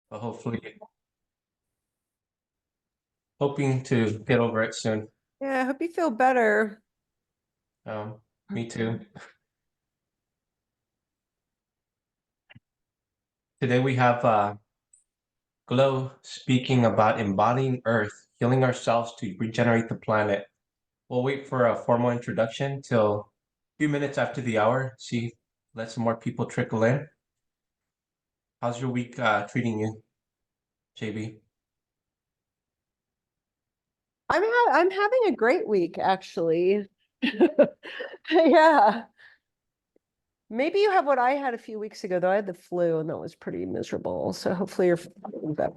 But hoping to get over it soon. Yeah, I hope you feel better. Me too. Today we have Glo speaking about embodying Earth, healing ourselves to regenerate the planet. We'll wait for a formal introduction till a few minutes after the hour. Let some more people trickle in. How's your week treating you, JB? I'm having a great week, actually. Yeah. Maybe you have what I had a few weeks ago, though. I had the flu, and that was pretty miserable. So hopefully you're feeling better.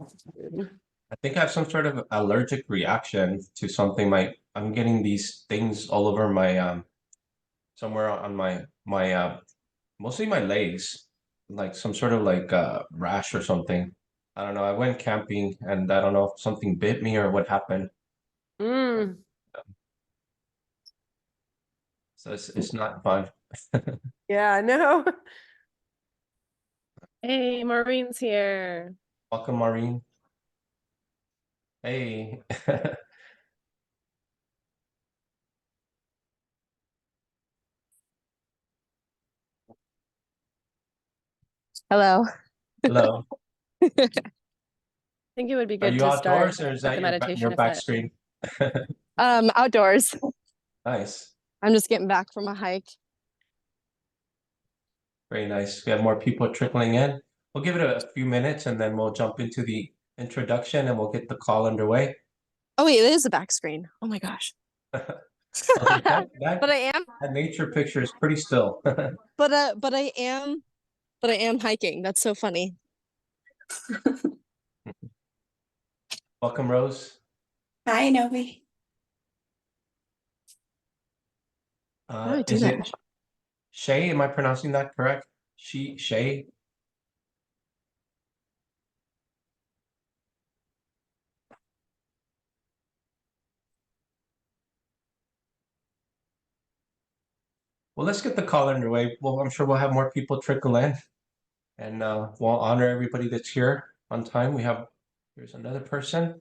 I think I have some sort of allergic reaction to something. I'm getting these things all over my somewhere on my mostly my legs, like some sort of like rash or something. I don't know. I went camping and I don't know if something bit me or what happened. Mm, So it's not fun. yeah, I know. Hey, Maureen's here. Welcome, Maureen. Hey. Hello. Hello. I think it would be Are good you to start outdoors or is with that the your meditation if back that screen? outdoors. Nice. I'm just getting back from a hike. Very nice. We have more people trickling in. We'll give it a few minutes and then we'll jump into the introduction and we'll get the call underway. Oh wait, it is a back screen. Oh my gosh. Okay, But I am that nature picture is pretty still. but I am hiking. That's so funny. Welcome, Rose. Hi, Novi. How do I do Is that? it Shay? Am I pronouncing that correct? Shay? Well, let's get the call underway. Well, I'm sure we'll have more people trickle in and we'll honor everybody that's here on time. Here's another person.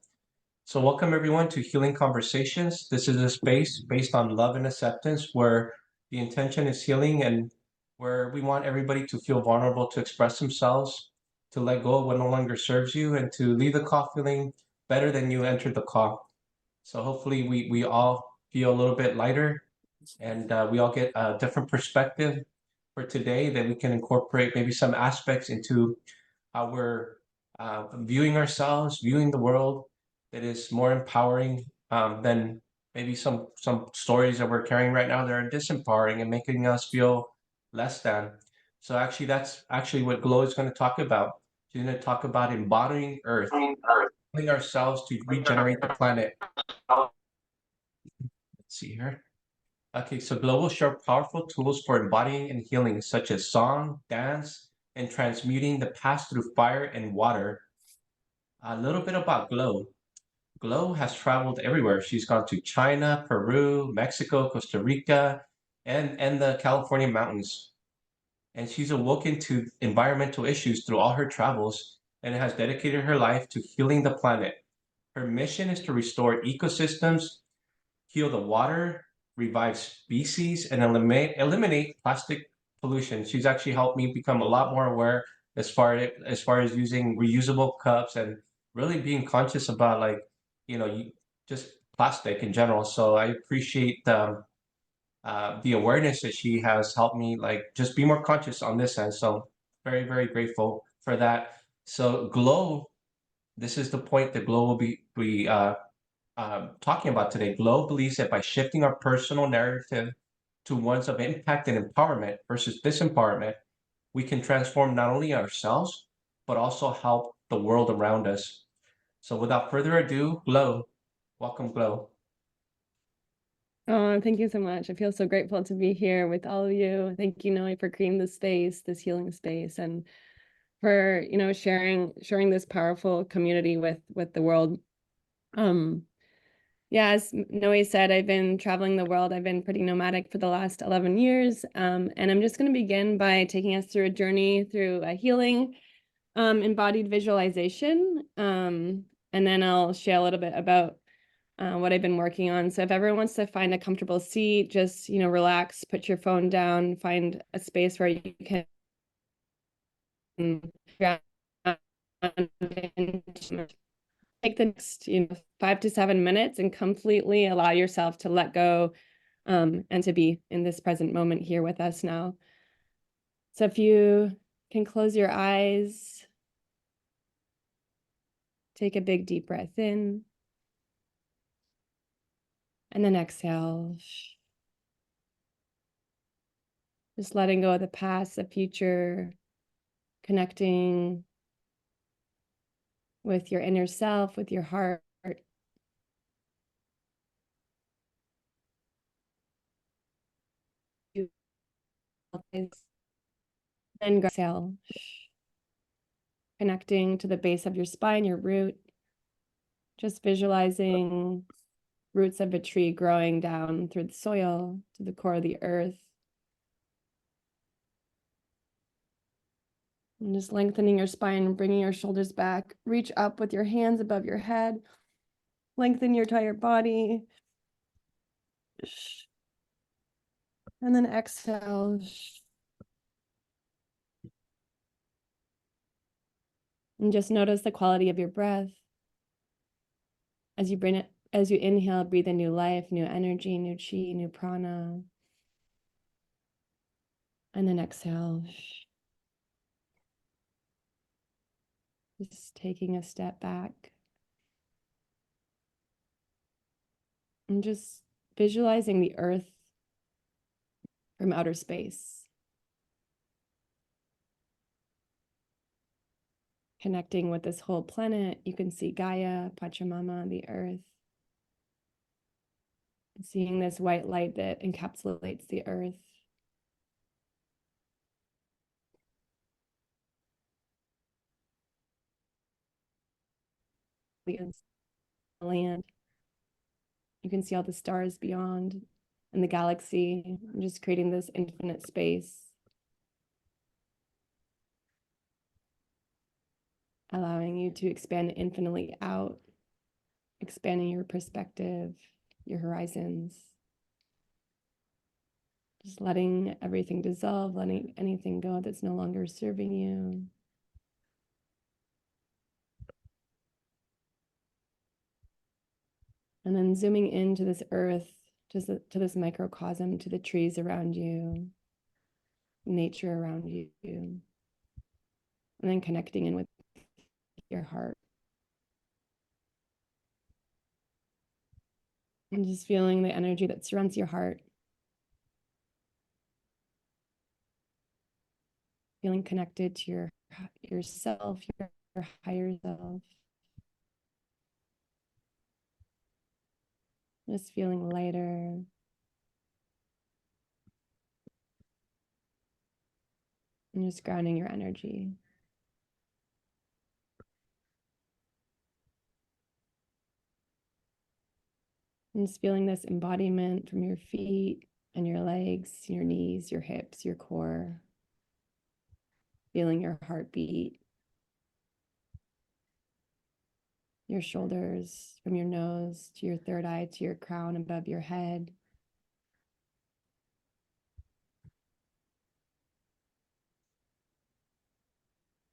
So welcome everyone to Healing Conversations. This is a space based on love and acceptance where the intention is healing and where we want everybody to feel vulnerable to express themselves, to let go of what no longer serves you, and to leave the call feeling better than you entered the call. So hopefully we all feel a little bit lighter and we all get a different perspective for today that we can incorporate maybe some aspects into how we're viewing ourselves, viewing the world that is more empowering than maybe some stories that we're carrying right now that are disempowering and making us feel less than. So actually, that's actually what Glo is going to talk about. She's going to talk about embodying Earth, healing ourselves to regenerate the planet. Let's see here. Okay, so Glo will share powerful tools for embodying and healing, such as song, dance, and transmuting the past through fire and water. A little bit about Glo. Glo has traveled everywhere. She's gone to China, Peru, Mexico, Costa Rica, and the California mountains. And she's awoken to environmental issues through all her travels and has dedicated her life to healing the planet. Her mission is to restore ecosystems, heal the water, revive species, and eliminate plastic pollution. She's actually helped me become a lot more aware as far as using reusable cups and really being conscious about like just plastic in general. So I appreciate the awareness that she has helped me like just be more conscious on this end. So very very grateful for that. So Glo, this is the point that Glo will be talking about today. Glo believes that by shifting our personal narrative to ones of impact and empowerment versus disempowerment, we can transform not only ourselves, but also help the world around us. So without further ado, Glo, welcome, Glo. Oh, thank you so much. I feel so grateful to be here with all of you. Thank you, Noe, for creating this space, this healing space, and for, sharing this powerful community with the world. Yeah, as Noe said, I've been traveling the world. I've been pretty nomadic for the last 11 years. And I'm just going to begin by taking us through a journey through a healing embodied visualization. And then I'll share a little bit about what I've been working on. So if everyone wants to find a comfortable seat, just, relax, put your phone down, find a space where you can take the next, 5 to 7 minutes and completely allow yourself to let go, and to be in this present moment here with us now. So if you can close your eyes, take a big deep breath in, and then exhale. Just letting go of the past, the future, connecting with your inner self, with your heart. Then exhale, connecting to the base of your spine, your root, just visualizing roots of a tree growing down through the soil to the core of the earth. And just lengthening your spine, bringing your shoulders back. Reach up with your hands above your head. Lengthen your entire body. And then exhale. And just notice the quality of your breath. As you inhale, breathe in new life, new energy, new chi, new prana. And then exhale. Just taking a step back. And just visualizing the earth from outer space. Connecting with this whole planet. You can see Gaia, Pachamama, the earth. Seeing this white light that encapsulates the earth. The land. You can see all the stars beyond and the galaxy. I'm just creating this infinite space. Allowing you to expand infinitely out, expanding your perspective, your horizons. Just letting everything dissolve, letting anything go that's no longer serving you. And then zooming into this earth, just to this microcosm, to the trees around you, nature around you. And then connecting in with your heart. And just feeling the energy that surrounds your heart. Feeling connected to yourself, your higher self. Just feeling lighter. And just grounding your energy. And just feeling this embodiment from your feet and your legs, your knees, your hips, your core. Feeling your heartbeat. Your shoulders, from your nose to your third eye to your crown above your head.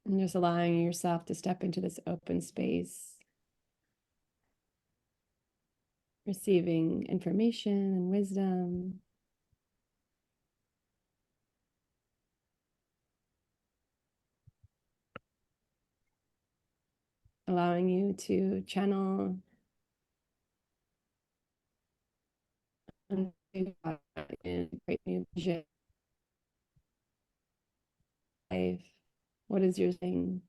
And just allowing yourself to step into this open space. Receiving information and wisdom. Allowing you to channel and create new vision. Life. What is your thing?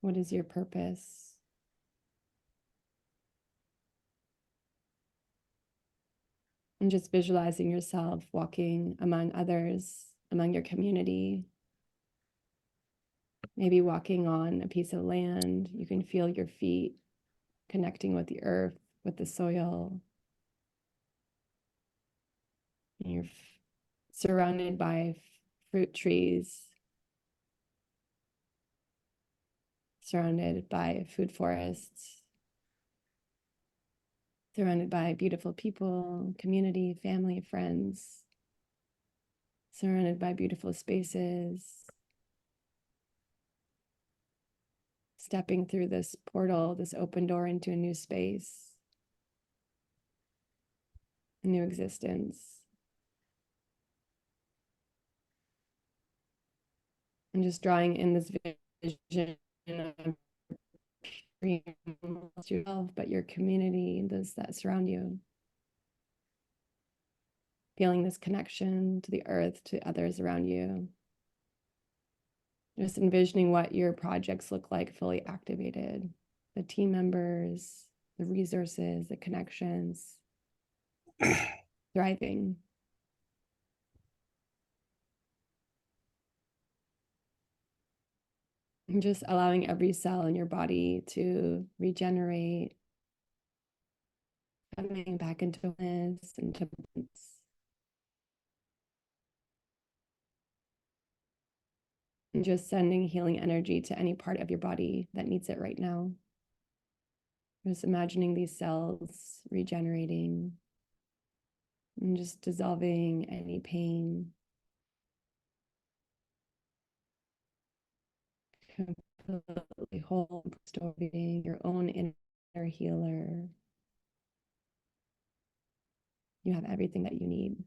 What is your purpose? And just visualizing yourself walking among others, among your community. Maybe walking on a piece of land. You can feel your feet connecting with the earth, with the soil. And you're surrounded by fruit trees. surrounded by food forests, surrounded by beautiful people, community, family, friends, surrounded by beautiful spaces, stepping through this portal, this open door into a new space, a new existence. And just drawing in this vision of yourself, but your community, those that surround you. Feeling this connection to the earth, to others around you. Just envisioning what your projects look like fully activated, the team members, the resources, the connections, thriving. And just allowing every cell in your body to regenerate, coming back into wellness, into balance. And just sending healing energy to any part of your body that needs it right now. Just imagining these cells regenerating and just dissolving any pain. Completely whole, restoring your own inner healer. You have everything that you need.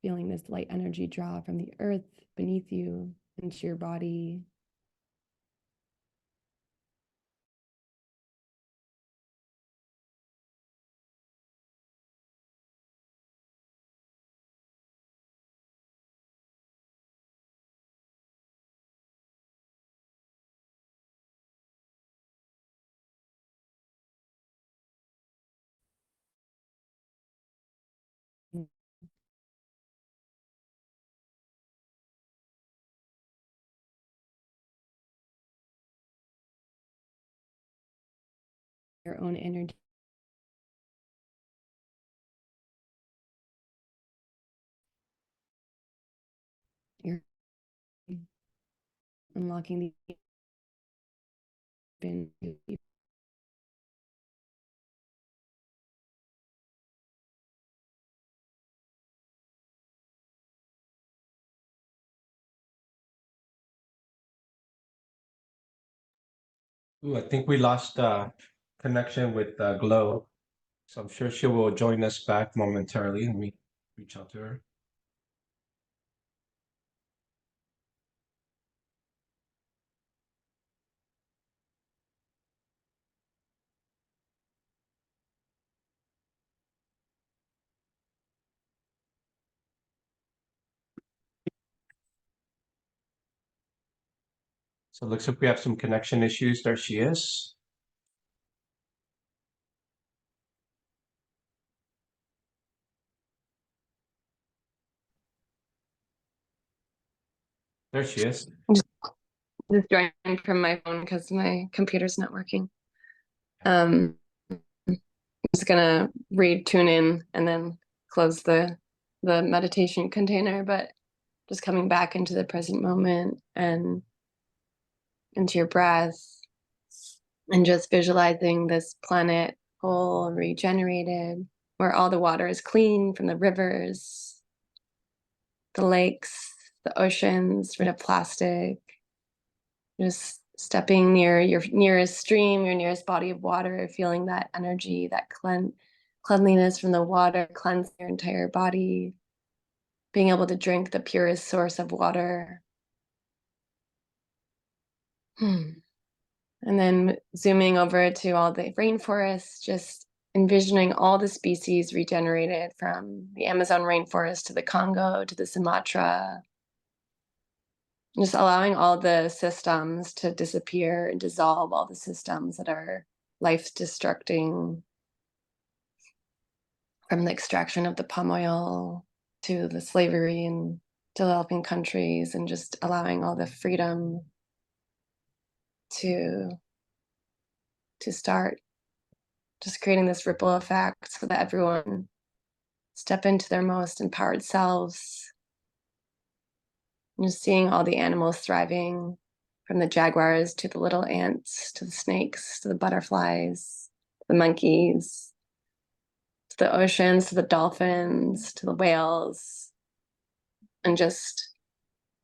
Feeling this light energy draw from the earth beneath you into your body. Your own energy. You're unlocking the Ooh, I think we lost connection with Glow, so I'm sure she will join us back momentarily. Let me reach out to her. So it looks like we have some connection issues. There she is. There she is. Just joining from my phone because my computer's not working. I'm just gonna tune in and then close the meditation container, but just coming back into the present moment and into your breath and just visualizing this planet whole, regenerated, where all the water is clean from the rivers, the lakes, the oceans, rid of plastic. Just stepping near your nearest stream, your nearest body of water, feeling that energy, that cleanliness from the water, cleanse your entire body, being able to drink the purest source of water. And then zooming over to all the rainforests, just envisioning all the species regenerated from the Amazon rainforest to the Congo to the Sumatra. Just allowing all the systems to disappear and dissolve, all the systems that are life destructing, from the extraction of the palm oil to the slavery in developing countries, and just allowing all the freedom to start just creating this ripple effect so that everyone step into their most empowered selves, And just seeing all the animals thriving, from the jaguars to the little ants, to the snakes, to the butterflies, the monkeys, to the oceans, to the dolphins, to the whales, and just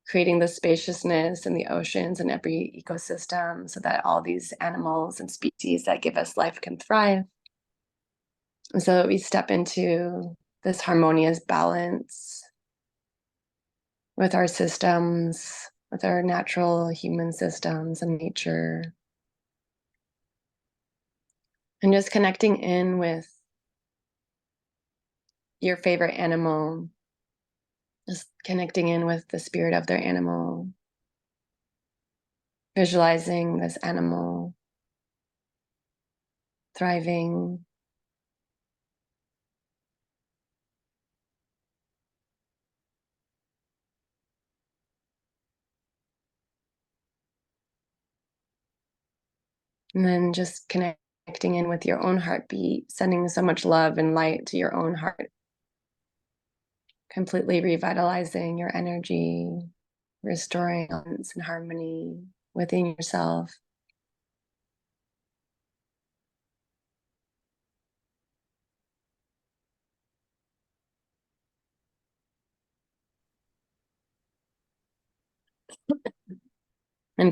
creating the spaciousness in the oceans and every ecosystem so that all these animals and species that give us life can thrive. And so that we step into this harmonious balance with our systems, with our natural human systems and nature. And just connecting in with your favorite animal, just connecting in with the spirit of their animal, visualizing this animal thriving. And then just connecting in with your own heartbeat, sending so much love and light to your own heart, completely revitalizing your energy, restoring balance and harmony within yourself. And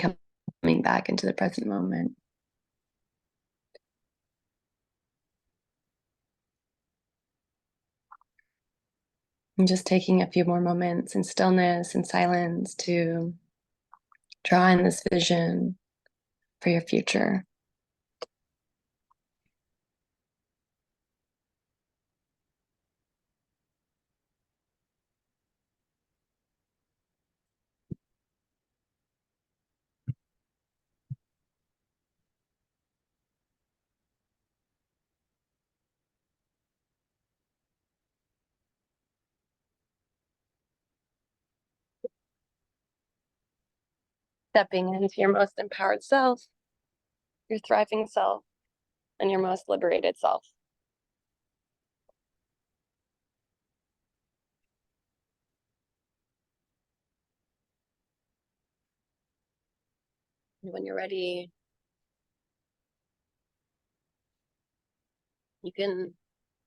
coming back into the present moment. And just taking a few more moments in stillness and silence to draw in this vision for your future. Stepping into your most empowered self, your thriving self, and your most liberated self. And when you're ready, you can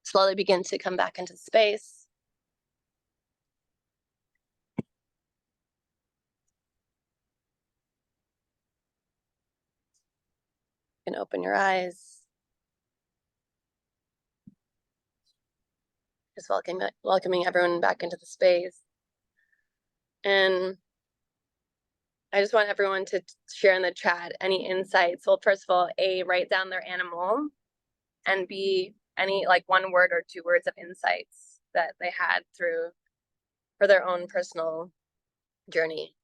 slowly begin to come back into space. You can open your eyes. Just welcoming everyone back into the space. And I just want everyone to share in the chat any insights. Well, first of all, A, write down their animal, and B, any like 1 word or 2 words of insights that they had through for their own personal journey.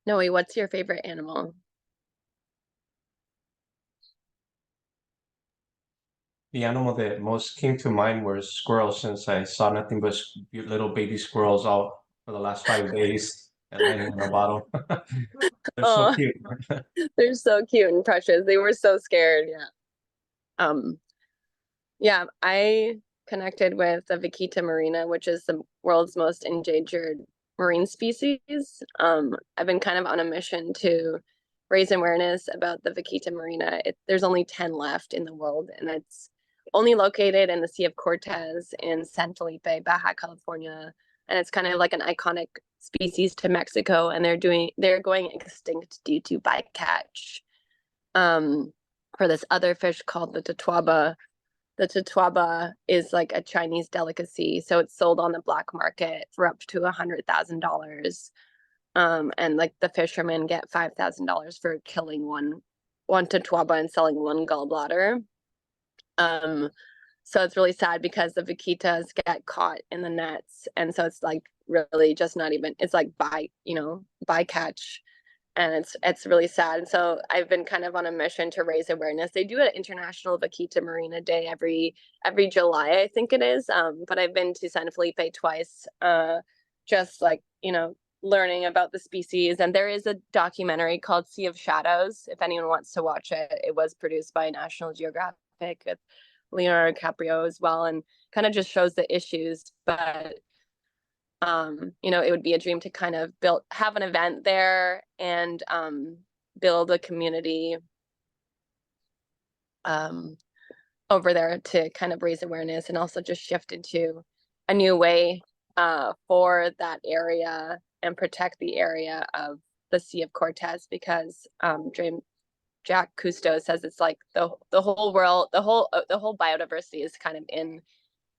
Noe, what's your favorite animal? The animal that most came to mind were squirrels, since I saw nothing but little baby squirrels out for the last 5 days and landing on a bottle. They're so Oh, cute. they're so cute and precious. They were so scared. Yeah. Yeah, I connected with the Vaquita marina, which is the world's most endangered marine species. I've been kind of on a mission to raise awareness about the Vaquita marina. There's only 10 left in the world, and it's only located in the Sea of Cortez in San Felipe, Baja California. And it's kind of like an iconic species to Mexico, and they're going extinct due to bycatch. For this other fish called the totuaba. The totuaba is like a Chinese delicacy, so it's sold on the black market for up to $100,000. And like the fishermen get $5,000 for killing one totuaba and selling 1 gallbladder. So it's really sad because the vaquitas get caught in the nets, and so it's like really just not even. It's like bycatch. And it's really sad. And so I've been kind of on a mission to raise awareness. They do an International Vaquita Marina Day every July, I think it is. But I've been to San Felipe twice just like, learning about the species. And there is a documentary called Sea of Shadows, if anyone wants to watch it. It was produced by National Geographic with Leonardo DiCaprio as well, and kind of just shows the issues. But it would be a dream to kind of have an event there and build a community over there to kind of raise awareness, and also just shift into a new way for that area and protect the area of the Sea of Cortez, because Jack Cousteau says it's like the whole world, the whole biodiversity is kind of in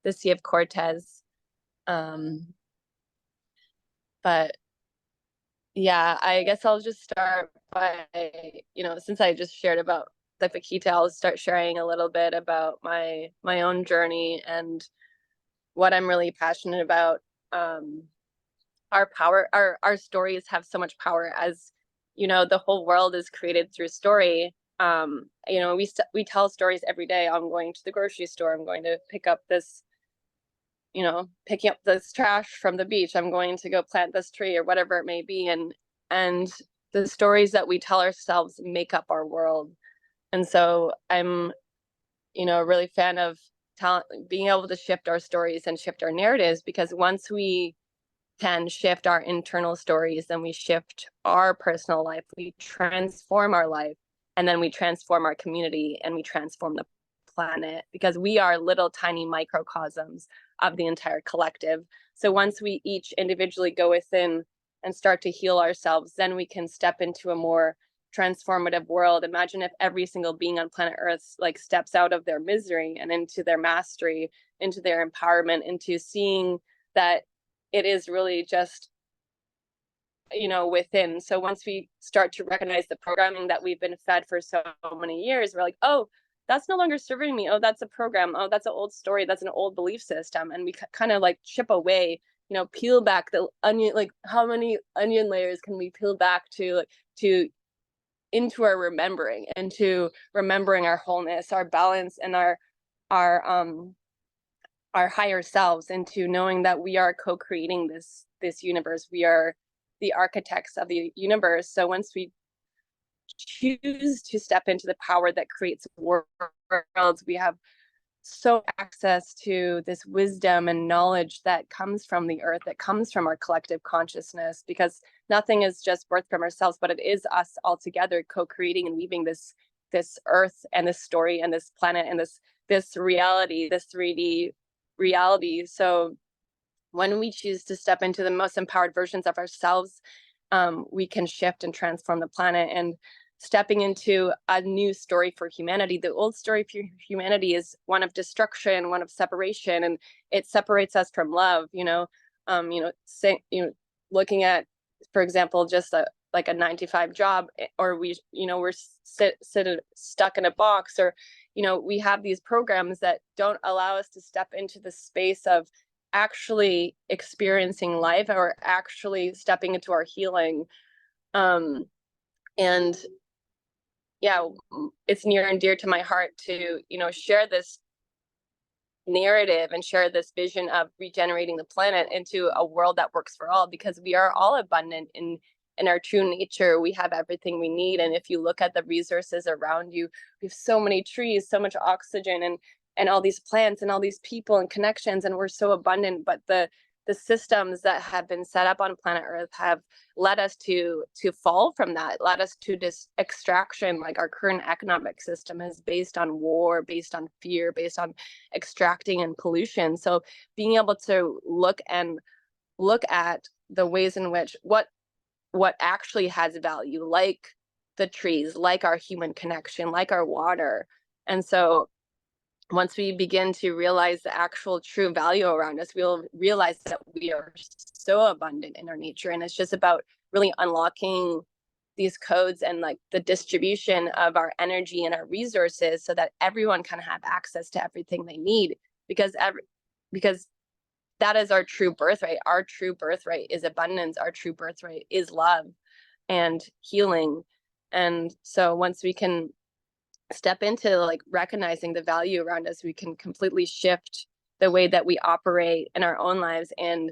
the Sea of Cortez. But yeah, I guess I'll just start by, since I just shared about the Paquita, I'll start sharing a little bit about my own journey and what I'm really passionate about. Our power, our stories have so much power. As the whole world is created through story. We tell stories every day. I'm going to the grocery store, I'm going to pick up this, picking up this trash from the beach, I'm going to go plant this tree, or whatever it may be. And the stories that we tell ourselves make up our world. And so I'm a really fan of being able to shift our stories and shift our narratives, because once we can shift our internal stories, then we shift our personal life, we transform our life, and then we transform our community, and we transform the planet, because we are little tiny microcosms of the entire collective. So once we each individually go within and start to heal ourselves, then we can step into a more transformative world. Imagine if every single being on planet Earth like steps out of their misery and into their mastery, into their empowerment, into seeing that it is really just, within. So once we start to recognize the programming that we've been fed for so many years, we're like, oh, that's no longer serving me. Oh, that's a program. Oh, that's an old story. That's an old belief system. And we kind of like chip away, peel back the onion. Like, how many onion layers can we peel back into our remembering, and to remembering our wholeness, our balance, and our higher selves, into knowing that we are co-creating this universe. We are the architects of the universe. So once we choose to step into the power that creates worlds, we have so access to this wisdom and knowledge that comes from the earth, that comes from our collective consciousness, because nothing is just birthed from ourselves, but it is us all together co-creating and weaving this earth and this story and this planet and this reality, this 3D reality. So when we choose to step into the most empowered versions of ourselves, we can shift and transform the planet. And stepping into a new story for humanity. The old story for humanity is one of destruction, one of separation, and it separates us from love. Looking at, for example, just a 9-to-5 job, or we're stuck in a box, or we have these programs that don't allow us to step into the space of actually experiencing life, or actually stepping into our healing. And yeah, it's near and dear to my heart to, share this narrative and share this vision of regenerating the planet into a world that works for all, because we are all abundant in our true nature. We have everything we need. And if you look at the resources around you, we have so many trees, so much oxygen, and all these plants and all these people and connections, and we're so abundant. But the systems that have been set up on planet Earth have led us to fall from that, led us to this extraction. Like, our current economic system is based on war, based on fear, based on extracting and pollution. So being able to look at the ways in which what actually has value, like the trees, like our human connection, like our water. And so once we begin to realize the actual true value around us, we'll realize that we are so abundant in our nature. And it's just about really unlocking these codes and like the distribution of our energy and our resources, so that everyone can have access to everything they need, because that is our true birthright. Our true birthright is abundance. Our true birthright is love and healing. And so once we can step into like recognizing the value around us, we can completely shift the way that we operate in our own lives, and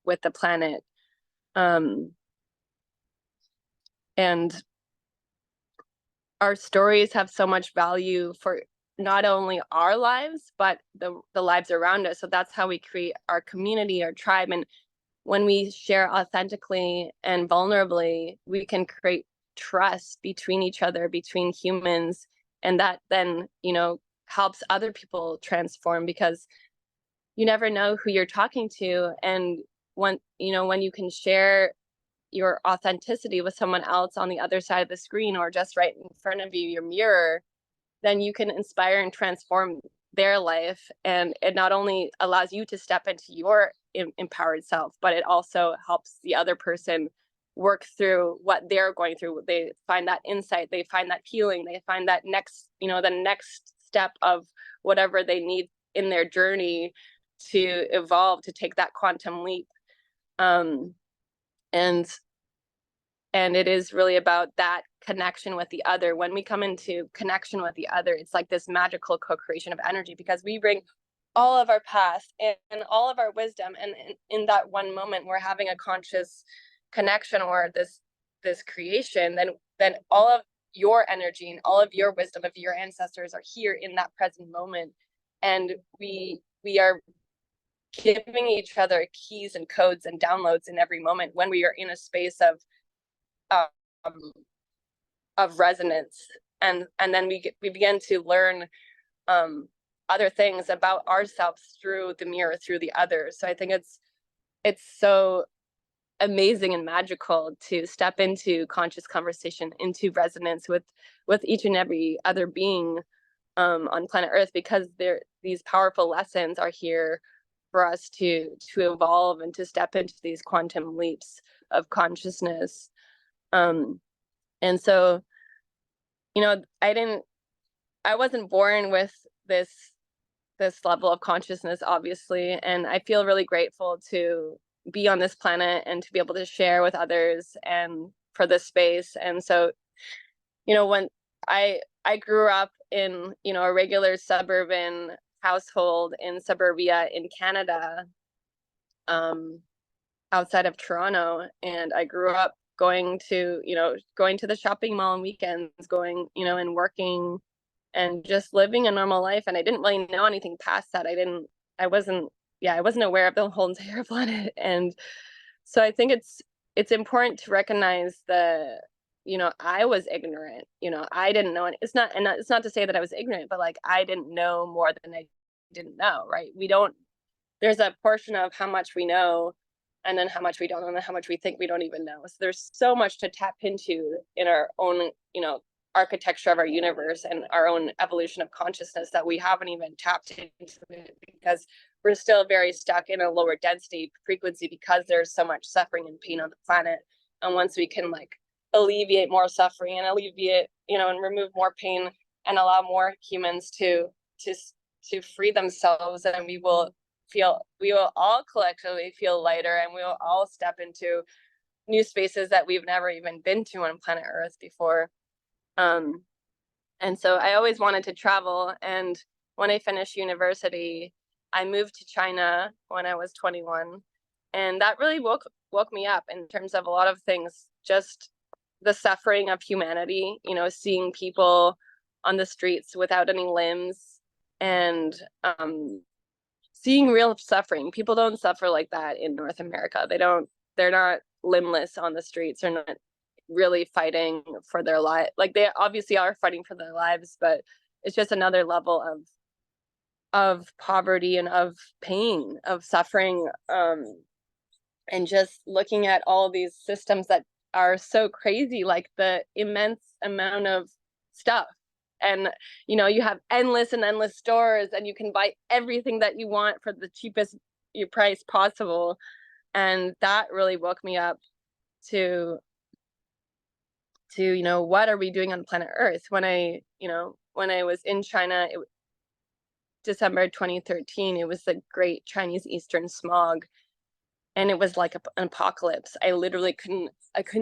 with the planet. And our stories have so much value for not only our lives, but the lives around us. So that's how we create our community, our tribe. And when we share authentically and vulnerably, we can create trust between each other, between humans. And that then, helps other people transform, because you never know who you're talking to. And when you can share your authenticity with someone else on the other side of the screen, or just right in front of you, your mirror, then you can inspire and transform their life. And it not only allows you to step into your empowered self, but it also helps the other person work through what they're going through. They find that insight, they find that healing, they find that next, the next step of whatever they need in their journey to evolve, to take that quantum leap. And it is really about that connection with the other. When we come into connection with the other, it's like this magical co-creation of energy, because we bring all of our past and all of our wisdom, and in that one moment we're having a conscious connection, or this creation, then all of your energy and all of your wisdom of your ancestors are here in that present moment. And we are giving each other keys and codes and downloads in every moment when we are in a space of resonance, and then we begin to learn other things about ourselves through the mirror, through the other. So I think it's so amazing and magical to step into conscious conversation, into resonance with each and every other being on planet Earth, because these powerful lessons are here for us to evolve and to step into these quantum leaps of consciousness. And so, I wasn't born with this level of consciousness, obviously, and I feel really grateful to be on this planet and to be able to share with others and for this space. And so, when I grew up in, a regular suburban household in suburbia in Canada, outside of Toronto, and I grew up going to the shopping mall on weekends, going, and working and just living a normal life. And I didn't really know anything past that. I wasn't aware of the whole entire planet. And so I think it's important to recognize I was ignorant. I didn't know. It's not to say that I was ignorant, but like, I didn't know more than I didn't know, right? There's a portion of how much we know, and then how much we don't know, and how much we think we don't even know. So there's so much to tap into in our own, architecture of our universe and our own evolution of consciousness that we haven't even tapped into it, because we're still very stuck in a lower density frequency, because there's so much suffering and pain on the planet. And once we can alleviate more suffering and alleviate, and remove more pain and allow more humans to free themselves, and we will all collectively feel lighter, and we will all step into new spaces that we've never even been to on planet Earth before. And so I always wanted to travel. And when I finished university, I moved to China when I was 21. And that really woke me up in terms of a lot of things, just the suffering of humanity, seeing people on the streets without any limbs, and seeing real suffering. People don't suffer like that in North America. They're not limbless on the streets. They're not really fighting for their life. Like, they obviously are fighting for their lives, but it's just another level of poverty and of pain, of suffering, and just looking at all these systems that are so crazy, like the immense amount of stuff. And you have endless stores, and you can buy everything that you want for the cheapest price possible. And that really woke me up to what are we doing on planet Earth? When I was in China, December 2013, it was the Great Chinese Eastern Smog, and it was like an apocalypse. I literally couldn't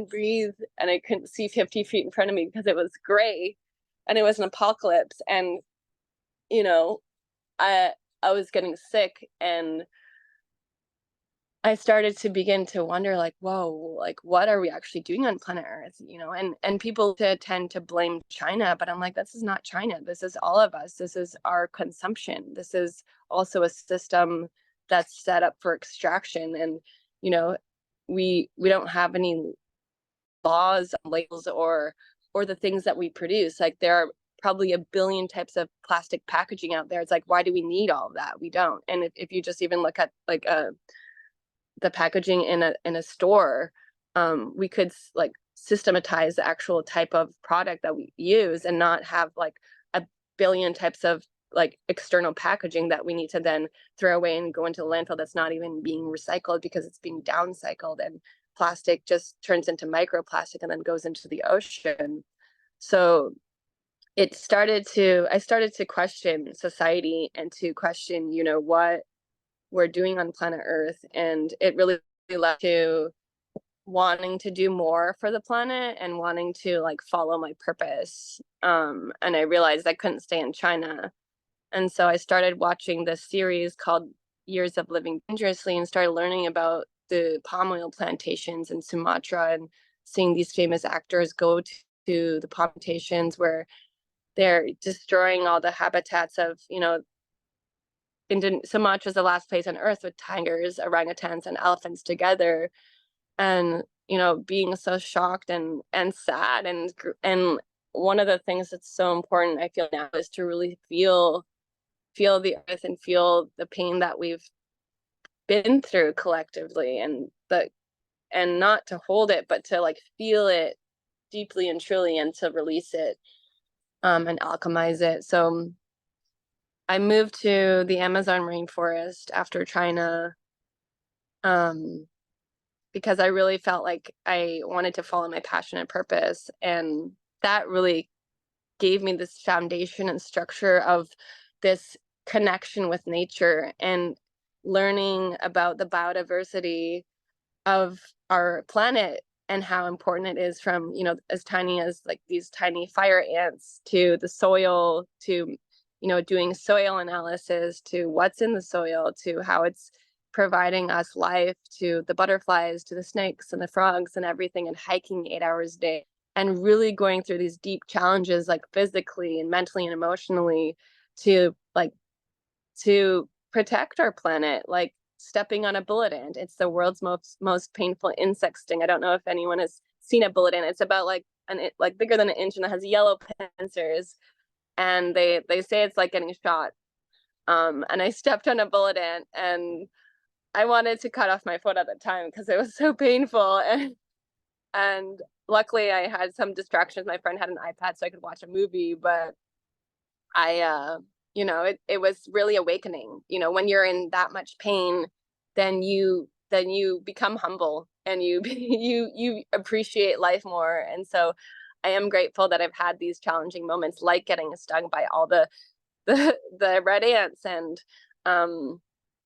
breathe, and I couldn't see 50 feet in front of me because it was gray, and it was an apocalypse. And I was getting sick, and I started to begin to wonder, like, whoa, like, what are we actually doing on planet Earth? You know, and people tend to blame China, but I'm like, this is not China. This is all of us. This is our consumption. This is also a system that's set up for extraction. And, you know, we don't have any laws, labels, or the things that we produce. Like, there are probably a billion types of plastic packaging out there. It's like, why do we need all of that? We don't. And if you just even look at like the packaging in a store, we could like systematize the actual type of product that we use and not have like a billion types of like external packaging that we need to then throw away and go into the landfill that's not even being recycled because it's being downcycled, and plastic just turns into microplastic and then goes into the ocean. So I started to question society and to question, you know, what we're doing on planet Earth. And it really led to wanting to do more for the planet and wanting to like follow my purpose. And I realized I couldn't stay in China. And so I started watching this series called Years of Living Dangerously and started learning about the palm oil plantations in Sumatra and seeing these famous actors go to the plantations where they're destroying all the habitats of, you know, Sumatra is the last place on Earth with tigers, orangutans, and elephants together. And, you know, being so shocked and sad, and one of the things that's so important I feel now is to really feel the earth and feel the pain that we've been through collectively, and not to hold it, but to like feel it deeply and truly, and to release it, and alchemize it. So I moved to the Amazon rainforest after China, because I really felt like I wanted to follow my passion and purpose. And that really gave me this foundation and structure of this connection with nature and learning about the biodiversity of our planet and how important it is, from, you know, as tiny as like these tiny fire ants to the soil, to, you know, doing soil analysis, to what's in the soil, to how it's providing us life, to the butterflies, to the snakes and the frogs and everything, and hiking 8 hours a day and really going through these deep challenges, like physically and mentally and emotionally, to protect our planet, like stepping on a bullet ant. It's the world's most painful insect sting. I don't know if anyone has seen a bullet ant. It's about like like bigger than an inch, and it has yellow pincers, and they say it's like getting shot. And I stepped on a bullet ant, and I wanted to cut off my foot at the time because it was so painful. And luckily I had some distractions. My friend had an iPad so I could watch a movie, but I you know, it was really awakening. You know, when you're in that much pain, then you become humble, and you you appreciate life more. And so I am grateful that I've had these challenging moments, like getting stung by all the red ants. And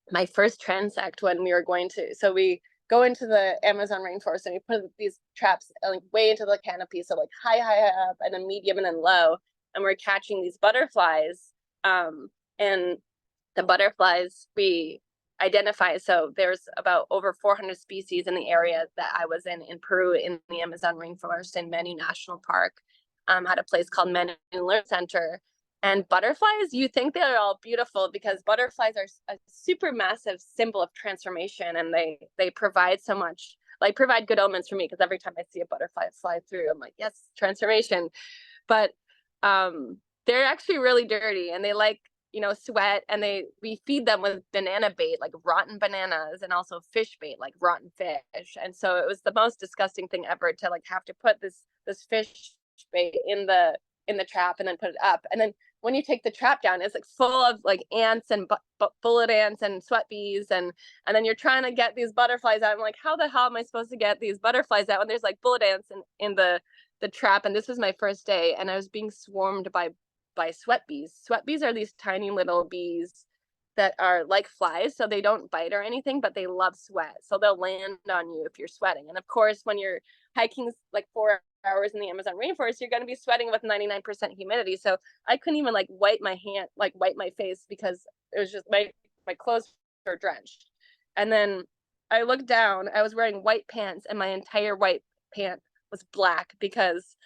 my first transect, when we were going to, so we go into the Amazon rainforest and we put these traps like way into the canopy, so like high up, and then medium, and then low, and we're catching these butterflies. And the butterflies we identify, so there's about over 400 species in the area that I was in Peru, in the Amazon rainforest in Manu National Park, at a place called Manu Learning Center. And butterflies, you think they're all beautiful because butterflies are a super massive symbol of transformation, and they provide so much, like provide good omens for me, because every time I see a butterfly fly through, I'm like, yes, transformation. But they're actually really dirty, and they like, you know, sweat, and we feed them with banana bait, like rotten bananas, and also fish bait, like rotten fish. And so it was the most disgusting thing ever to like have to put this fish bait in the trap and then put it up. And then when you take the trap down, it's like full of like ants and bullet ants and sweat bees, and then you're trying to get these butterflies out. I'm like, how the hell am I supposed to get these butterflies out when there's like bullet ants in the trap? And this was my first day, and I was being swarmed by sweat bees. Sweat bees are these tiny little bees that are like flies, so they don't bite or anything, but they love sweat, so they'll land on you if you're sweating. And of course, when you're hiking like 4 hours in the Amazon rainforest, you're going to be sweating with 99% humidity. So I couldn't even like wipe my face, because it was just my clothes were drenched. And then I looked down, I was wearing white pants and my entire white pant was black because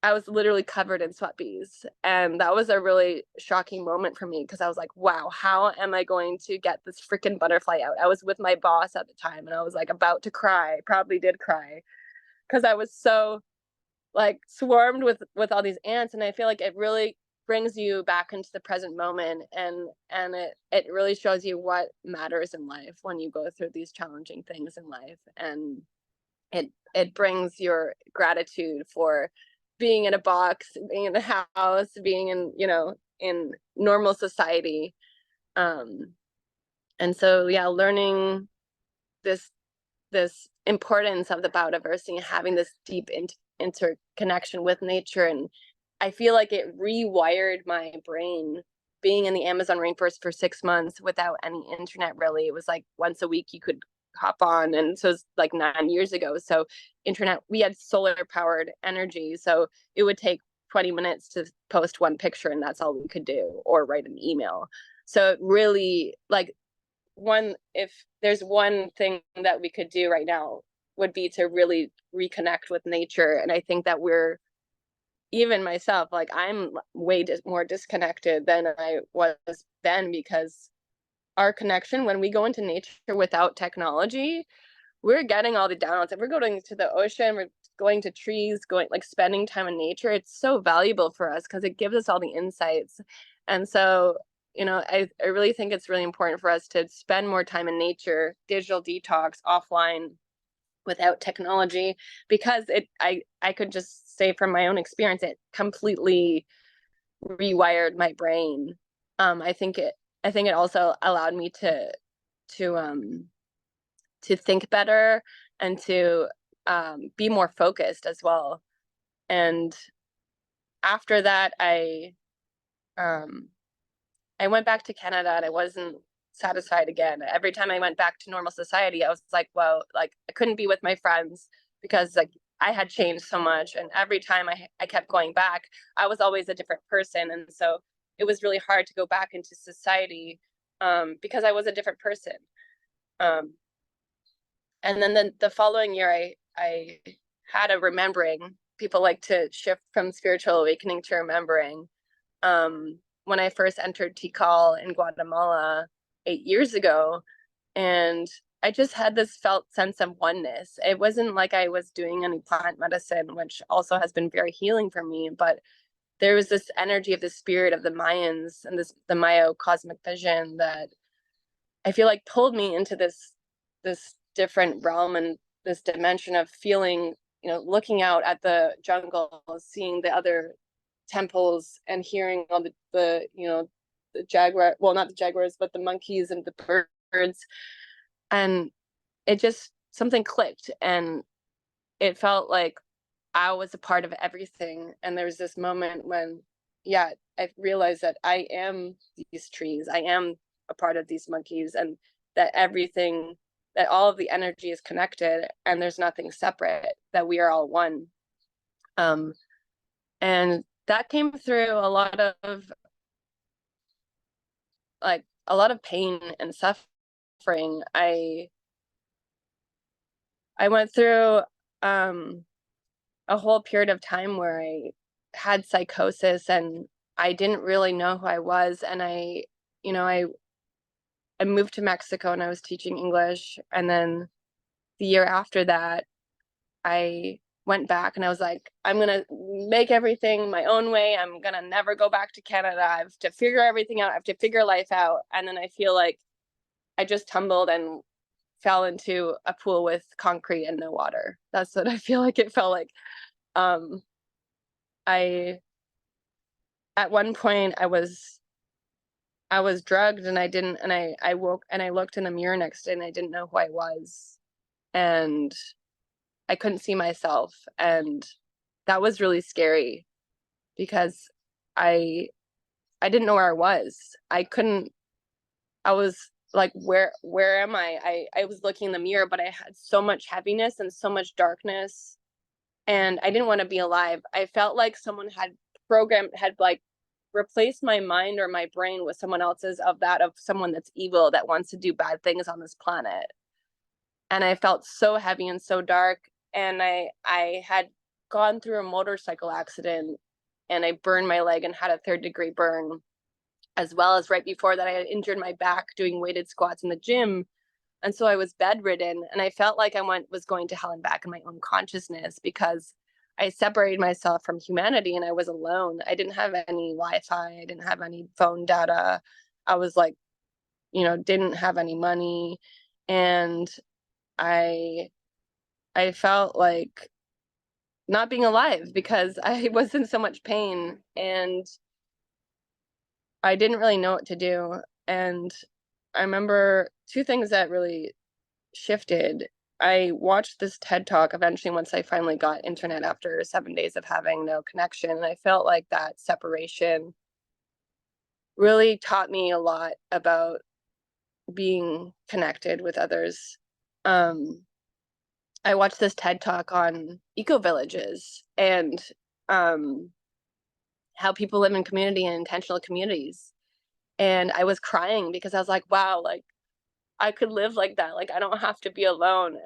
I was literally covered in sweat beads. And that was a really shocking moment for me because I was like, wow, how am I going to get this freaking butterfly out? I was with my boss at the time and I was like about to cry, probably did cry because I was so like swarmed with all these ants. And I feel like it really brings you back into the present moment, and it really shows you what matters in life when you go through these challenging things in life. And it brings your gratitude for being in a box, being in a house, being in, you know, in normal society. And so yeah, learning this importance of the biodiversity and having this deep interconnection with nature. And I feel like it rewired my brain being in the Amazon rainforest for 6 months without any internet. Really, it was like once a week you could hop on, and so it's like 9 years ago. So internet, we had solar powered energy, so it would take 20 minutes to post one picture and that's all we could do, or write an email. So it really, like, if there's one thing that we could do right now would be to really reconnect with nature. And I think that we're, even myself, like I'm way more disconnected than I was then, because our connection, when we go into nature without technology, we're getting all the downloads. If we're going to the ocean, we're going to trees, going like spending time in nature, it's so valuable for us because it gives us all the insights. And so, you know, I really think it's really important for us to spend more time in nature, digital detox, offline, without technology, because I could just say from my own experience, it completely rewired my brain. I think it also allowed me to think better and to be more focused as well. And after that, I went back to Canada and I wasn't satisfied again. Every time I went back to normal society, I was like, well, like I couldn't be with my friends because like I had changed so much. And every time I kept going back, I was always a different person. And so it was really hard to go back into society because I was a different person. And then the following year, I had a remembering. People like to shift from spiritual awakening to remembering. When I first entered Tikal in Guatemala 8 years ago, and I just had this felt sense of oneness. It wasn't like I was doing any plant medicine, which also has been very healing for me, but there was this energy of the spirit of the Mayans and the Maya cosmic vision that I feel like pulled me into this different realm and this dimension of feeling, you know, looking out at the jungle, seeing the other temples and hearing all the you know, the jaguar, well, not the jaguars, but the monkeys and the birds. And it just, something clicked and it felt like I was a part of everything. And there was this moment when, yeah, I realized that I am these trees, I am a part of these monkeys, and that everything, that all of the energy is connected and there's nothing separate, that we are all one. And that came through a lot of pain and suffering. I went through a whole period of time where I had psychosis and I didn't really know who I was. And I moved to Mexico and I was teaching English. And then the year after that, I went back and I was like, I'm going to make everything my own way. I'm going to never go back to Canada. I have to figure everything out. I have to figure life out. And then I feel like I just tumbled and fell into a pool with concrete and no water. That's what I feel like it felt like. At one point I was drugged and I woke and I looked in the mirror next day and I didn't know who I was. And I couldn't see myself. And that was really scary because I didn't know where I was. I was like, where am I? I was looking in the mirror, but I had so much heaviness and so much darkness. And I didn't want to be alive. I felt like someone had like replaced my mind or my brain with someone else's, of someone that's evil, that wants to do bad things on this planet. and I felt so heavy and so dark. And I had gone through a motorcycle accident, and I burned my leg and had a 3rd-degree burn, as well as right before that I had injured my back doing weighted squats in the gym. And so I was bedridden, and I felt like I was going to hell and back in my own consciousness, because I separated myself from humanity and I was alone. I didn't have any Wi-Fi. I didn't have any phone data. I was like, didn't have any money. And I felt like not being alive because I was in so much pain, and I didn't really know what to do. And I remember 2 things that really shifted. I watched this TED Talk eventually once I finally got internet after 7 days of having no connection. And I felt like that separation really taught me a lot about being connected with others. I watched this TED Talk on eco villages and how people live in community and intentional communities. And I was crying because I was like, wow, like I could live like that. Like I don't have to be alone.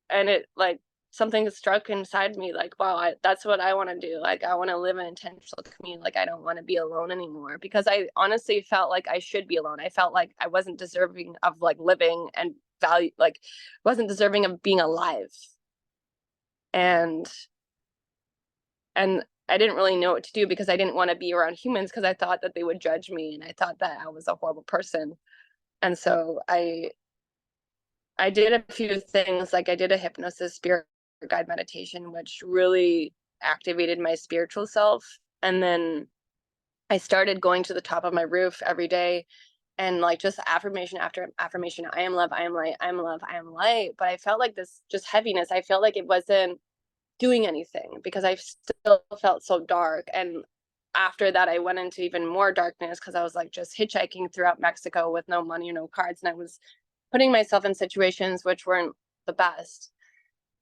And it like something struck inside me like, wow, that's what I want to do. Like I want to live in an intentional community. Like I don't want to be alone anymore, because I honestly felt like I should be alone. I felt like I wasn't deserving of like living and value, like wasn't deserving of being alive. And I didn't really know what to do, because I didn't want to be around humans, because I thought that they would judge me and I thought that I was a horrible person. And so I did a few things, like I did a hypnosis spirit guide meditation, which really activated my spiritual self. And then I started going to the top of my roof every day and like just affirmation after affirmation. I am love, I am light, I am love, I am light. But I felt like this just heaviness. I felt like it wasn't doing anything because I still felt so dark. And after that, I went into even more darkness because I was like just hitchhiking throughout Mexico with no money or no cards. And I was putting myself in situations which weren't the best.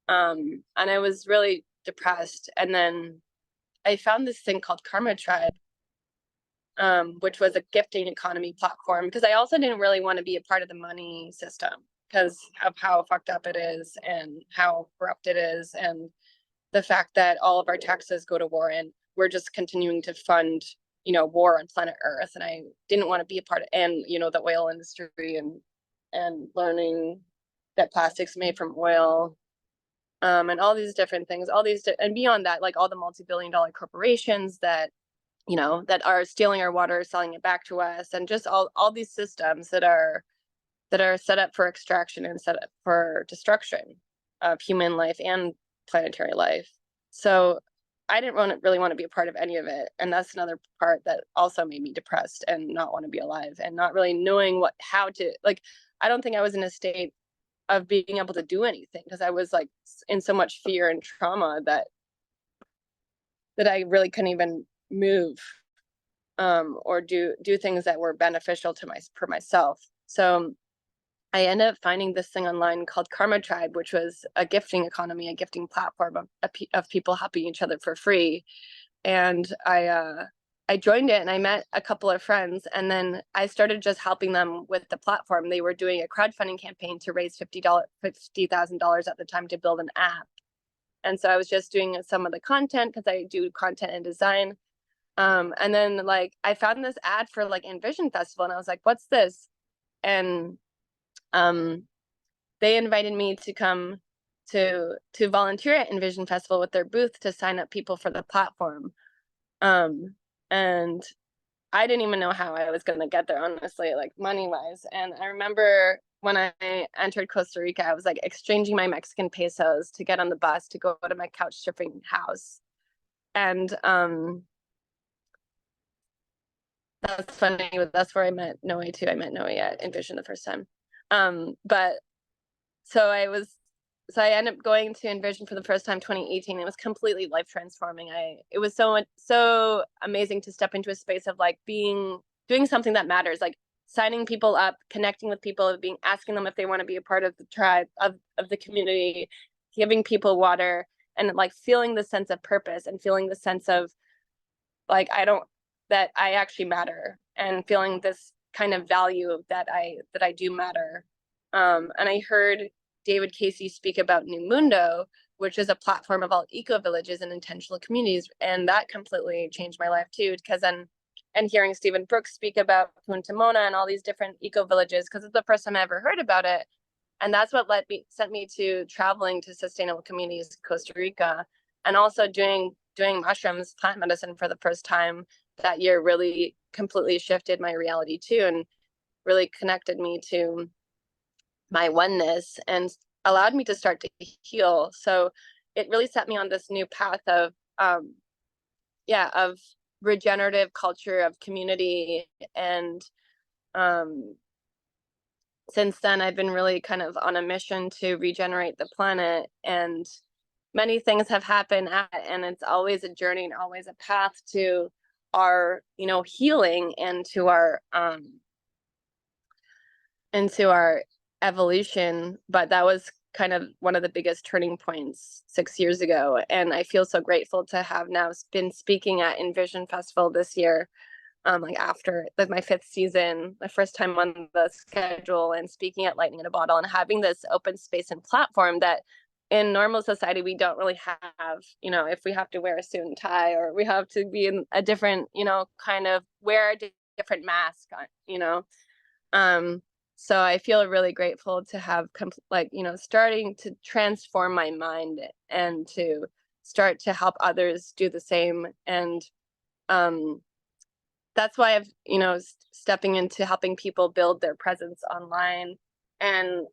And I was really depressed. And then I found this thing called Karma Tribe, which was a gifting economy platform, because I also didn't really want to be a part of the money system because of how fucked up it is and how corrupt it is, and the fact that all of our taxes go to war and we're just continuing to fund, war on planet Earth. And I didn't want to be a part of, and, the oil industry and learning that plastic's made from oil, and all these different things, and beyond that, like all the multi-billion-dollar corporations that, that are stealing our water, selling it back to us, and just all these systems that are set up for extraction and set up for destruction of human life and planetary life. So I didn't really want to be a part of any of it. And that's another part that also made me depressed and not want to be alive and not really knowing how to, like, I don't think I was in a state of being able to do anything because I was like in so much fear and trauma that I really couldn't even move or do things that were beneficial to myself. So I ended up finding this thing online called Karma Tribe, which was a gifting economy, a gifting platform of people helping each other for free. And I joined it and I met a couple of friends, and then I started just helping them with the platform. They were doing a crowdfunding campaign to raise $50,000 at the time to build an app. And so I was just doing some of the content because I do content and design. And then like I found this ad for like Envision Festival, and I was like, what's this? And they invited me to come to volunteer at Envision Festival with their booth to sign up people for the platform. And I didn't even know how I was going to get there, honestly, like money wise. And I remember when I entered Costa Rica, I was like exchanging my Mexican pesos to get on the bus to go to my couch surfing house. And that's funny. That's where I met Noe too. I met Noe at Envision the first time. But so I ended up going to Envision for the first time 2018. It was completely life transforming. It was so amazing to step into a space of like doing something that matters, like signing people up, connecting with people, asking them if they want to be a part of the tribe, of the community, giving people water, and like feeling the sense of purpose and feeling the sense of like that I actually matter, and feeling this kind of value that I do matter. And I heard David Casey speak about New Mundo, which is a platform of all eco-villages and intentional communities. And that completely changed my life too, because then, and hearing Stephen Brooks speak about Punta Mona and all these different eco-villages, because it's the first time I ever heard about it. And that's what sent me to traveling to sustainable communities in Costa Rica, and also doing mushrooms, plant medicine for the first time that year really completely shifted my reality too, and really connected me to my oneness and allowed me to start to heal. So it really set me on this new path of regenerative culture, of community. And since then I've been really kind of on a mission to regenerate the planet, and many things have happened and it's always a journey and always a path to our, healing and to our evolution. But that was kind of one of the biggest turning points 6 years ago. And I feel so grateful to have now been speaking at Envision Festival this year, after my 5th season, the first time on the schedule, and speaking at Lightning in a Bottle, and having this open space and platform that in normal society we don't really have. If we have to wear a suit and tie, or we have to be in a different, kind of wear a different mask, so I feel really grateful to have starting to transform my mind and to start to help others do the same. And that's why I've, stepping into helping people build their presence online, and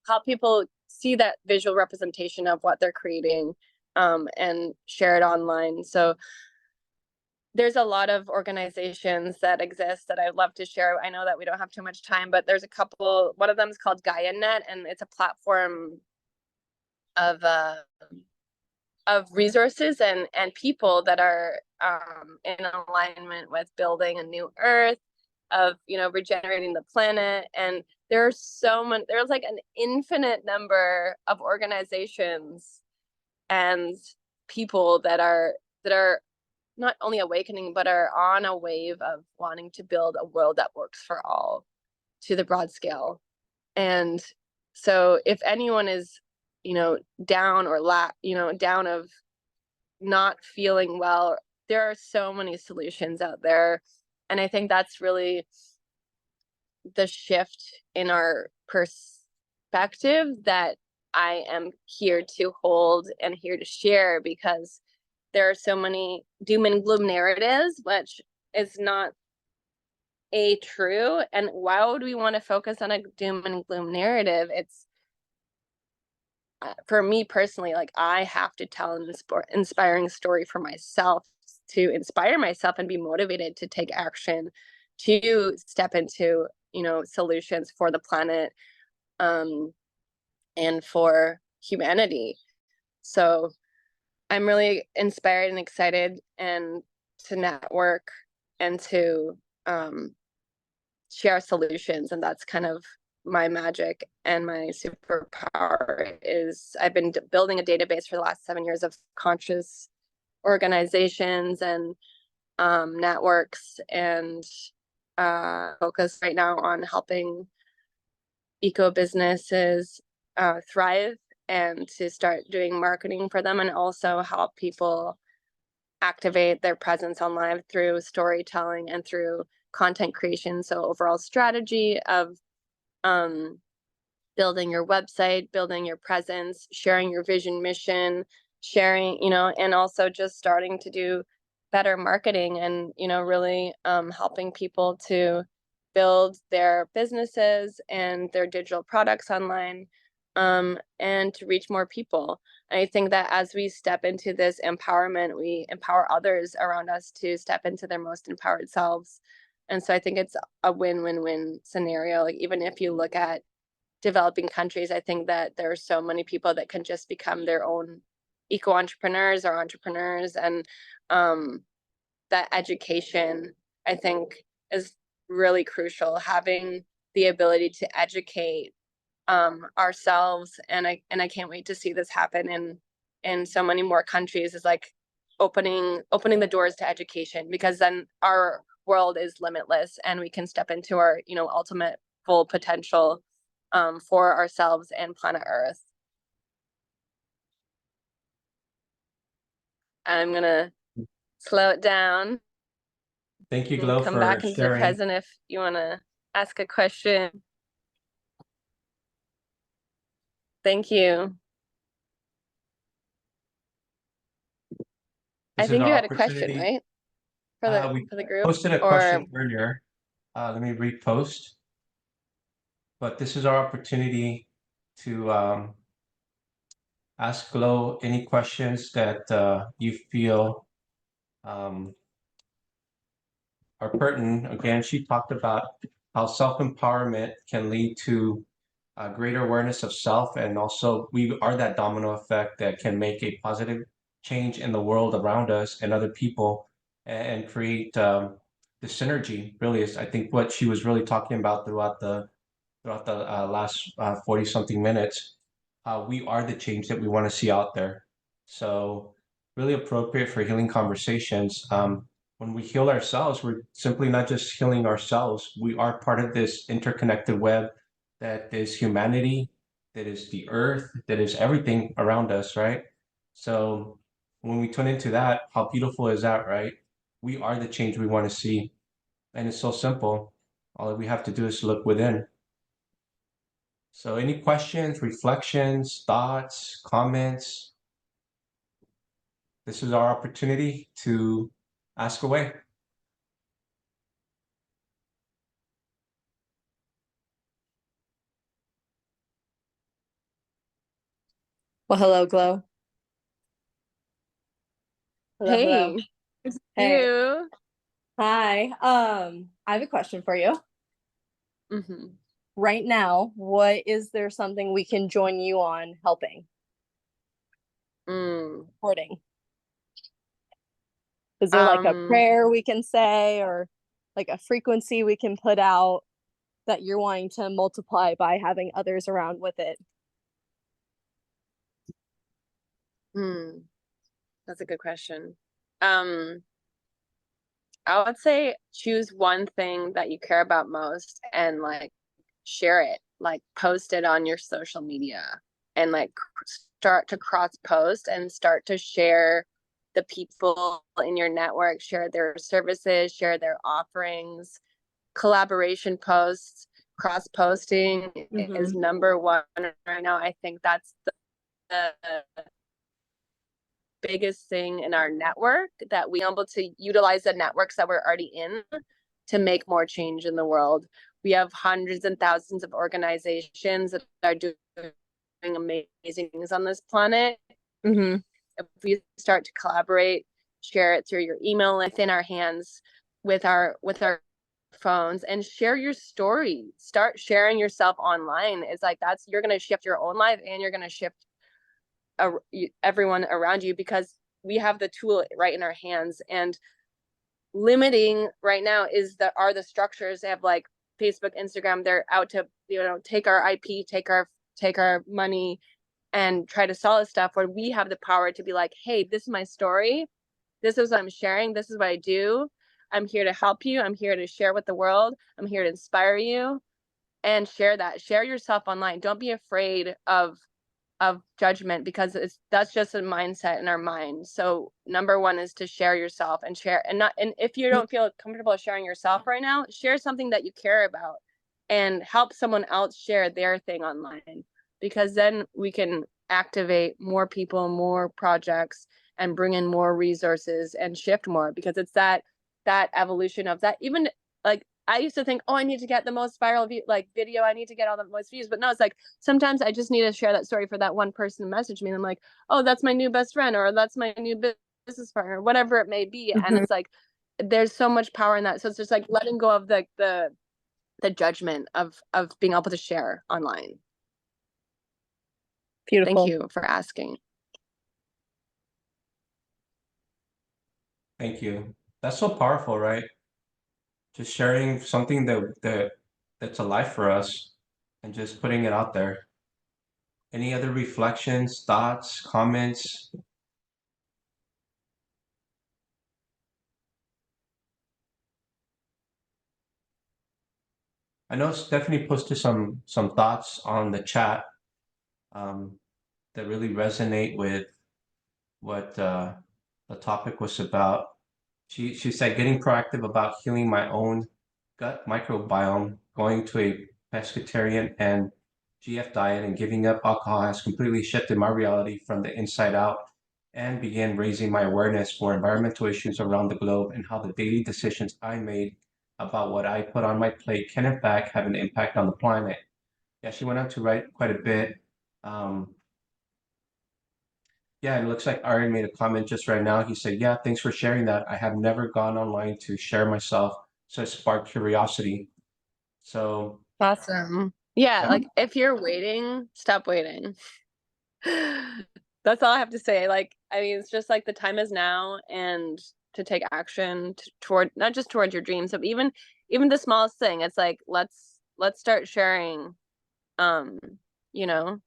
help people see that visual representation of what they're creating, and share it online. So there's a lot of organizations that exist that I'd love to share. I know that we don't have too much time, but there's a couple. One of them is called GaiaNet, and it's a platform of resources and people that are in alignment with building a new Earth, of regenerating the planet. And there's like an infinite number of organizations and people that are not only awakening, but are on a wave of wanting to build a world that works for all, to the broad scale. And so if anyone is down or down of not feeling well, there are so many solutions out there. And I think that's really the shift in our perspective that I am here to hold and here to share, because there are so many doom and gloom narratives, which is not true. And why would we want to focus on a doom and gloom narrative? It's, for me personally, like, I have to tell an inspiring story for myself, to inspire myself and be motivated to take action, to step into, solutions for the planet, and for humanity. So I'm really inspired and excited, and to network and to share solutions. And that's kind of my magic and my superpower. Is I've been building a database for the last 7 years of conscious organizations and networks, and focus right now on helping eco businesses thrive, and to start doing marketing for them, and also help people activate their presence online through storytelling and through content creation. So overall strategy of building your website, building your presence, sharing your vision, mission, sharing, and also just starting to do better marketing, and, really helping people to build their businesses and their digital products online, and to reach more people. And I think that as we step into this empowerment, we empower others around us to step into their most empowered selves. And so I think it's a win-win-win scenario. Like, even if you look at developing countries, I think that there are so many people that can just become their own eco-entrepreneurs or entrepreneurs. And that education, I think, is really crucial. Having the ability to educate ourselves, and I can't wait to see this happen in so many more countries, is like opening the doors to education, because then our world is limitless and we can step into our ultimate full potential. for ourselves and planet Earth. I'm gonna slow it down. Thank you, and Glo, come for back into the sharing. present if you want to ask a question. Thank you. I This is think our you had a question, opportunity. right? We For the group? posted a Or question earlier. Let me repost. But this is our opportunity to ask Glo any questions that you feel are pertinent. Again, she talked about how self-empowerment can lead to greater awareness of self, and also we are that domino effect that can make a positive change in the world around us and other people, and create the synergy. Really, is I think what she was really talking about throughout the last 40 something minutes. We are the change that we want to see out there. So really appropriate for healing conversations. When we heal ourselves, we're simply not just healing ourselves. We are part of this interconnected web that is humanity, that is the earth, that is everything around us, right? So when we tune into that, how beautiful is that, right? We are the change we want to see. And it's so simple. All we have to do is look within. So any questions, reflections, thoughts, comments? This is our opportunity to ask away. Well, hello, Glo. Hello, hello. hey, Hey. you. Hi. I have a question for you. Mm-hmm. Right now, what is there something we can join you on helping? Supporting. Is there like a prayer we can say, or like a frequency we can put out that you're wanting to multiply by having others around with it? That's a good question. I would say choose one thing that you care about most and like share it, like post it on your social media, and like start to cross post and start to share the people in your network, share their services, share their offerings. Collaboration posts, cross posting is number one right now. I think that's the biggest thing in our network, that we are able to utilize the networks that we're already in to make more change in the world. We have hundreds and thousands of organizations that are doing amazing things on this planet. If we start to collaborate, share it through your email within our hands, with our phones, and share your story. Start sharing yourself online. It's like you're going to shift your own life, and you're going to shift everyone around you, because we have the tool right in our hands. And limiting right now are the structures. They have like Facebook, Instagram. They're out to take our IP, take our money, and try to sell us stuff, where we have the power to be like, hey, this is my story. This is what I'm sharing. This is what I do. I'm here to help you. I'm here to share with the world. I'm here to inspire you, and share that. Share yourself online. Don't be afraid of judgment, because that's just a mindset in our mind. So number one is to share yourself, and share, and if you don't feel comfortable sharing yourself right now, share something that you care about and help someone else share their thing online, because then we can activate more people, more projects, and bring in more resources and shift more, because it's that evolution of that. Even like I used to think, oh, I need to get the most viral video. I need to get all the most views. But no, it's like, sometimes I just need to share that story for that one person to message me. And I'm like, oh, that's my new best friend, or that's my new business partner, whatever it may be. And it's like, there's so much power in that. So it's just like letting go of the judgment of being able to share online. Beautiful. Thank you for asking. Thank you. That's so powerful, right? Just sharing something that's alive for us and just putting it out there. Any other reflections, thoughts, comments? I know Stephanie posted some thoughts on the chat that really resonate with what the topic was about. She said getting proactive about healing my own gut microbiome, going to a pescatarian and GF diet, and giving up alcohol has completely shifted my reality from the inside out, and began raising my awareness for environmental issues around the globe and how the daily decisions I made about what I put on my plate can in fact have an impact on the planet. Yeah, she went on to write quite a bit. Um, yeah, and it looks like Ari made a comment just right now. He said, yeah, thanks for sharing that. I have never gone online to share myself, so it sparked curiosity. So, Awesome. Yeah, yeah, like if you're waiting, stop waiting. That's all I have to say. Like, I mean, it's just like the time is now, and to take action toward not just towards your dreams, but even the smallest thing. It's like let's start sharing, um, you know,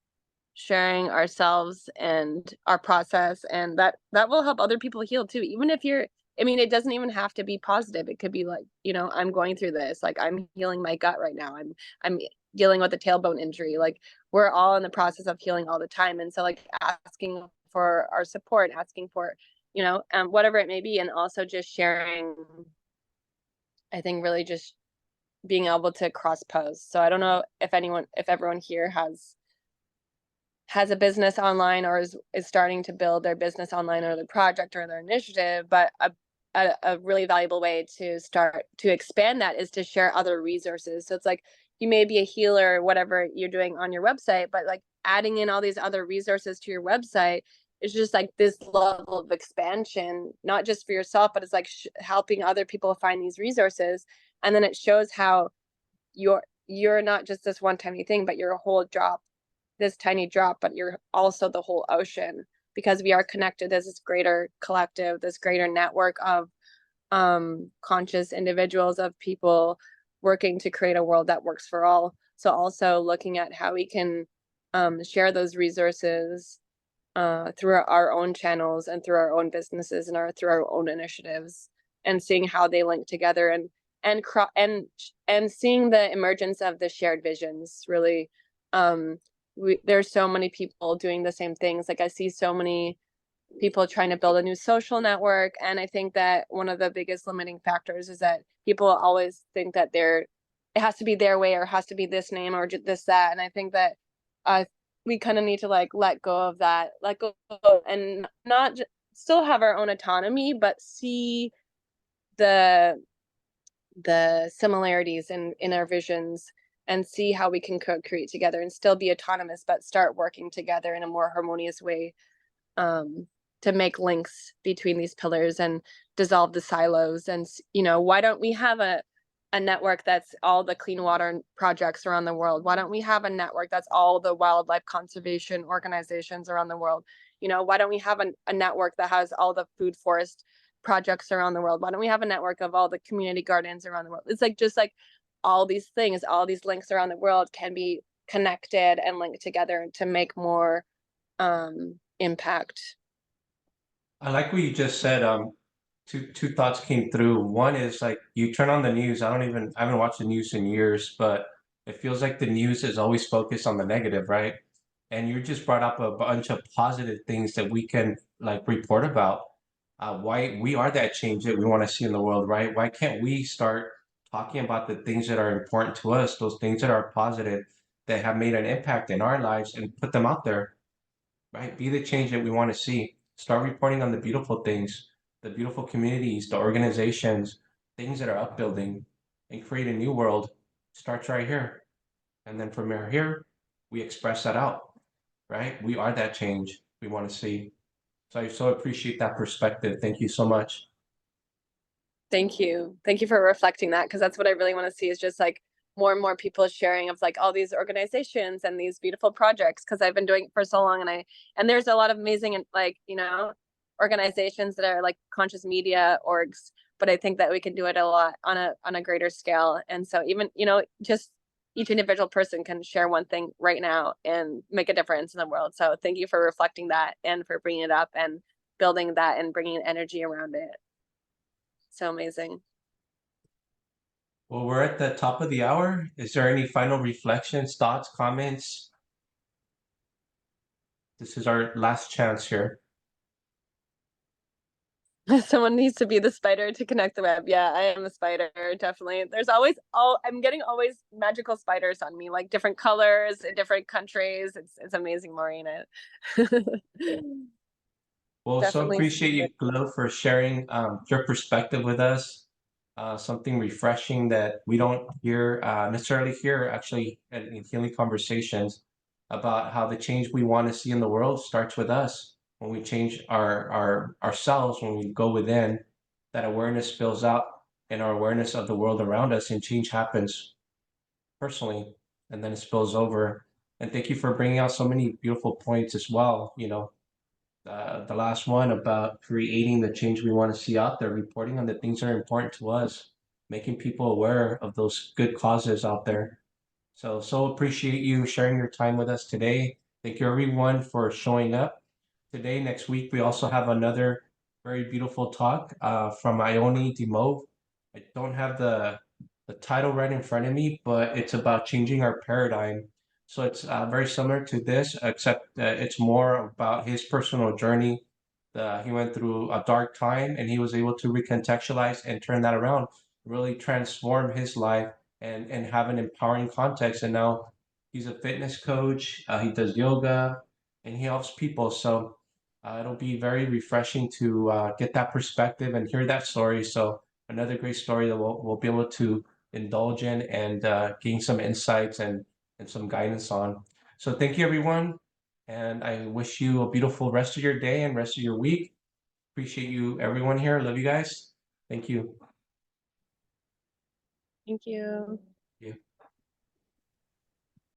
sharing ourselves and our process, and that will help other people heal too. Even if you're, I mean, it doesn't even have to be positive. It could be like, I'm going through this, like I'm healing my gut right now. I'm dealing with a tailbone injury. Like we're all in the process of healing all the time. And so like asking for our support, asking for, whatever it may be, and also just sharing, I think really just being able to cross post. So I don't know if everyone here has a business online or is starting to build their business online or their project or their initiative, but a really valuable way to start to expand that is to share other resources. So it's like you may be a healer, whatever you're doing on your website, but like adding in all these other resources to your website is just like this level of expansion, not just for yourself, but it's like helping other people find these resources. And then it shows how you're not just this one tiny thing, but you're a whole drop, this tiny drop, but you're also the whole ocean, because we are connected as this greater collective, this greater network of conscious individuals, of people working to create a world that works for all. So also looking at how we can share those resources through our own channels and through our own businesses and through our own initiatives, and seeing how they link together, and seeing the emergence of the shared visions. Really, there's so many people doing the same things. Like I see so many people trying to build a new social network, and I think that one of the biggest limiting factors is that people always think that it has to be their way, or it has to be this name or this that. And I think that we kind of need to like let go of that, and not still have our own autonomy, but see the similarities in our visions, and see how we can co-create together and still be autonomous, but start working together in a more harmonious way, to make links between these pillars and dissolve the silos. And why don't we have a network that's all the clean water projects around the world? Why don't we have a network that's all the wildlife conservation organizations around the world? Why don't we have a network that has all the food forest projects around the world? Why don't we have a network of all the community gardens around the world? It's like just like all these things, all these links around the world can be connected and linked together to make more impact. I like what you just said. Two thoughts came through. One is like you turn on the news. I haven't watched the news in years, but it feels like the news is always focused on the negative, right? And you just brought up a bunch of positive things that we can like report about. Why we are that change that we want to see in the world, right? Why can't we start talking about the things that are important to us, those things that are positive, that have made an impact in our lives, and put them out there, right? Be the change that we want to see. Start reporting on the beautiful things, the beautiful communities, the organizations, things that are upbuilding, and create a new world. Starts right here. And then from here, we express that out, right? We are that change we want to see. So I so appreciate that perspective. Thank you so much. Thank you for reflecting that, because that's what I really want to see, is just like more and more people sharing of like all these organizations and these beautiful projects, because I've been doing it for so long, and there's a lot of amazing like organizations that are like conscious media orgs, but I think that we can do it a lot on a greater scale. And so even just each individual person can share one thing right now and make a difference in the world. So thank you for reflecting that and for bringing it up and building that and bringing energy around it. So amazing. Well, we're at the top of the hour. Is there any final reflections, thoughts, comments? This is our last chance here. Someone needs to be the spider to connect the web. Yeah, I am a spider, definitely. There's always I'm getting always magical spiders on me, like different colors in different countries. It's amazing, Maureen. Well, so Definitely appreciate see you, it. Glo, for sharing your perspective with us. Something refreshing that we don't hear necessarily hear actually in healing conversations about how the change we want to see in the world starts with us. When we change our ourselves, when we go within, that awareness spills out in our awareness of the world around us, and change happens personally, and then it spills over. And thank you for bringing out so many beautiful points as well. The last one about creating the change we want to see out there, reporting on the things that are important to us, making people aware of those good causes out there. So appreciate you sharing your time with us today. Thank you everyone for showing up today. Next week, we also have another very beautiful talk from Ione DeMove. I don't have the title right in front of me, but it's about changing our paradigm. So it's very similar to this, except it's more about his personal journey. He went through a dark time and he was able to recontextualize and turn that around, really transform his life and have an empowering context. And now he's a fitness coach, he does yoga, and he helps people. So it'll be very refreshing to get that perspective and hear that story. So another great story that we'll be able to indulge in and gain some insights and some guidance on. So thank you, everyone. And I wish you a beautiful rest of your day and rest of your week. Appreciate you, everyone here. Love you guys. Thank you. Thank you.